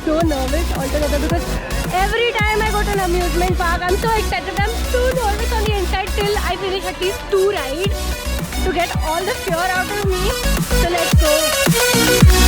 so nervous altogether because every time I go to an amusement park, I'm so excited. I'm so nervous on the inside till I finish at least 2 rides to get all the fear out of me. So let's go.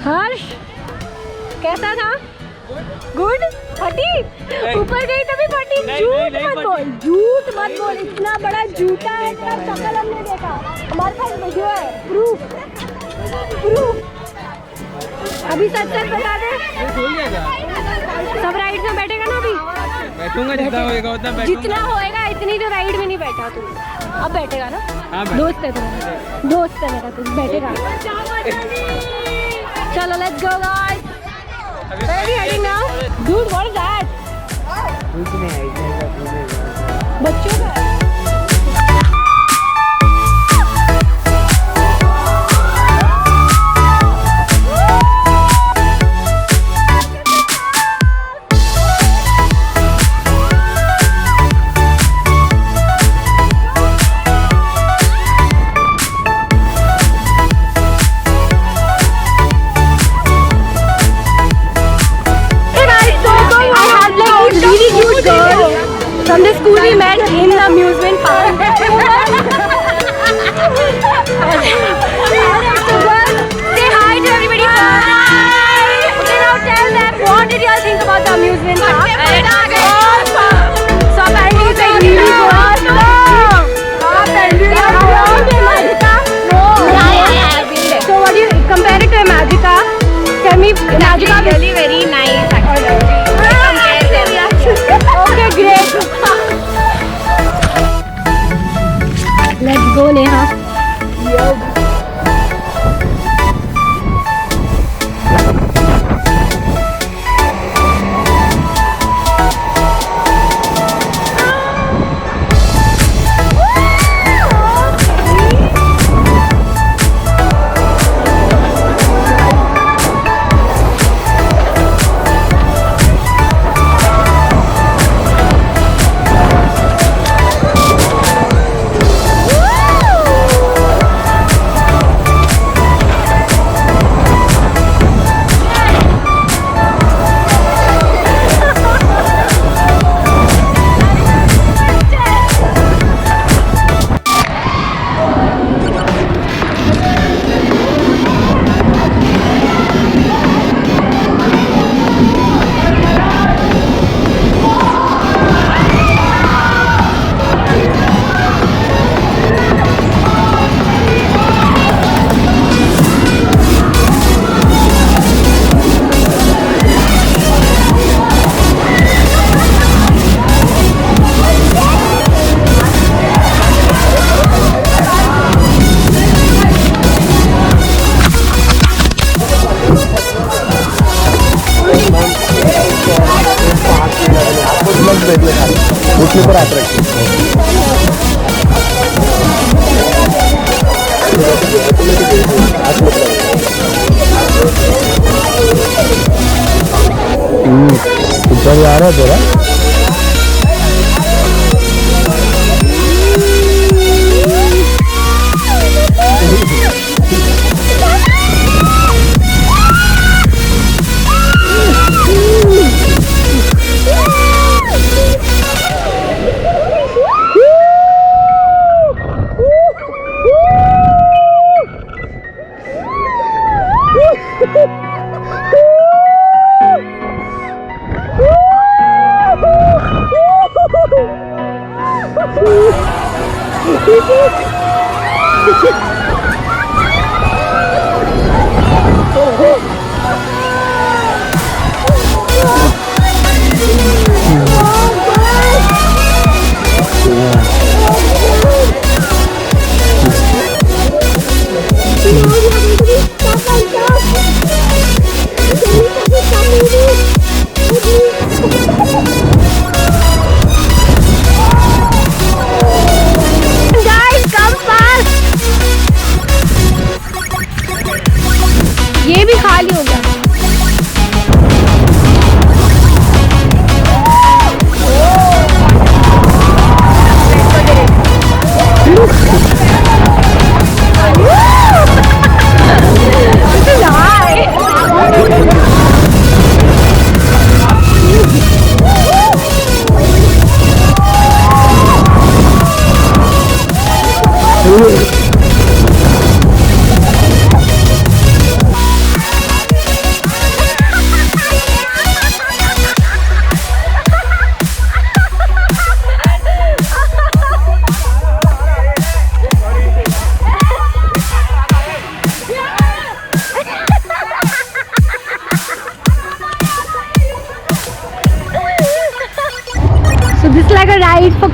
हर्ष कैसा था? Good. फटी ऊपर गई तभी फटी। झूठ मत बोल, झूठ मत बोल। इतना बड़ा जूता है, इतना शक्ल हमने देखा। हमारे पास वीडियो है, प्रूफ। अभी सच बता दे। सब राइड में बैठेगा ना? अभी बैठूंगा, जितना होएगा उतना बैठूंगा। जितना होएगा इतनी तो राइड में नहीं बैठा तू। अब बैठेगा ना? दोस्त है तुम्हारा, दोस्त है मेरा, तू बैठेगा। चलो let's go guys. Where are we heading now? Dude, what is that? बच्चों का है। From the school we met in the amusement park. So girls, say hi to everybody. Hi. Okay, now tell them what did you all think about the amusement park? Awesome. So apparently it's like really good. So what do you compare it to Magica? Tell me, Magica is really very nice actually. Okay, great. Let's go, Neha. Yo. उसके ऊपर attractive ऊपर आ रहा है तेरा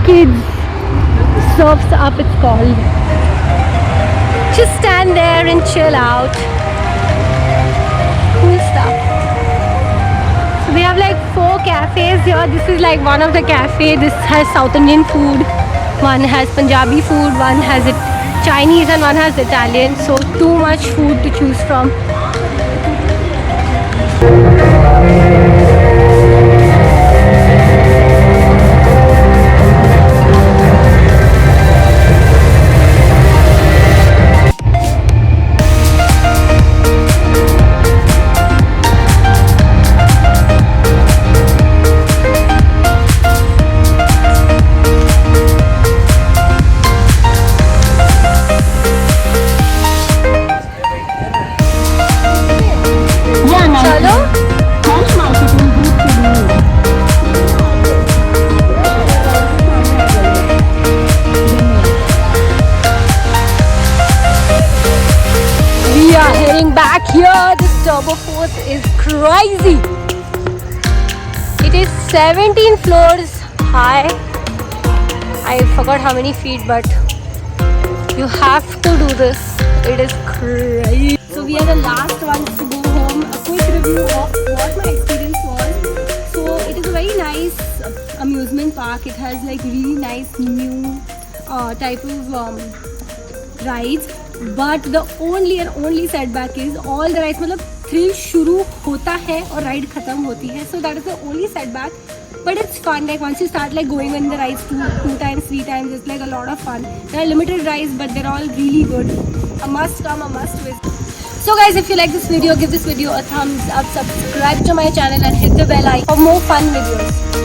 kids. Surf's Up it's called. Just stand there and chill out. Cool stuff. So we have like 4 cafes here. This is like one of the cafe. This has South Indian food. One has Punjabi food. One has it Chinese and one has Italian. So too much food to choose from. Back here, this turbo force is crazy. It is 17 floors high. I forgot how many feet, but you have to do this. It is crazy. So we are the last ones to go home. A quick review of what my experience was. So it is a very nice amusement park. It has like really nice new type of rides. But the only setback is all the rides मतलब thrill शुरू होता है और ride खत्म होती है. So that is the only setback. But it's fun. Like once you start like going on the rides two times, 3 times, it's like a lot of fun. There are limited rides, but they're all really good. A must come, a must visit. So guys, if you like this video, give this video a thumbs up, subscribe to my channel and hit the bell icon for more fun videos.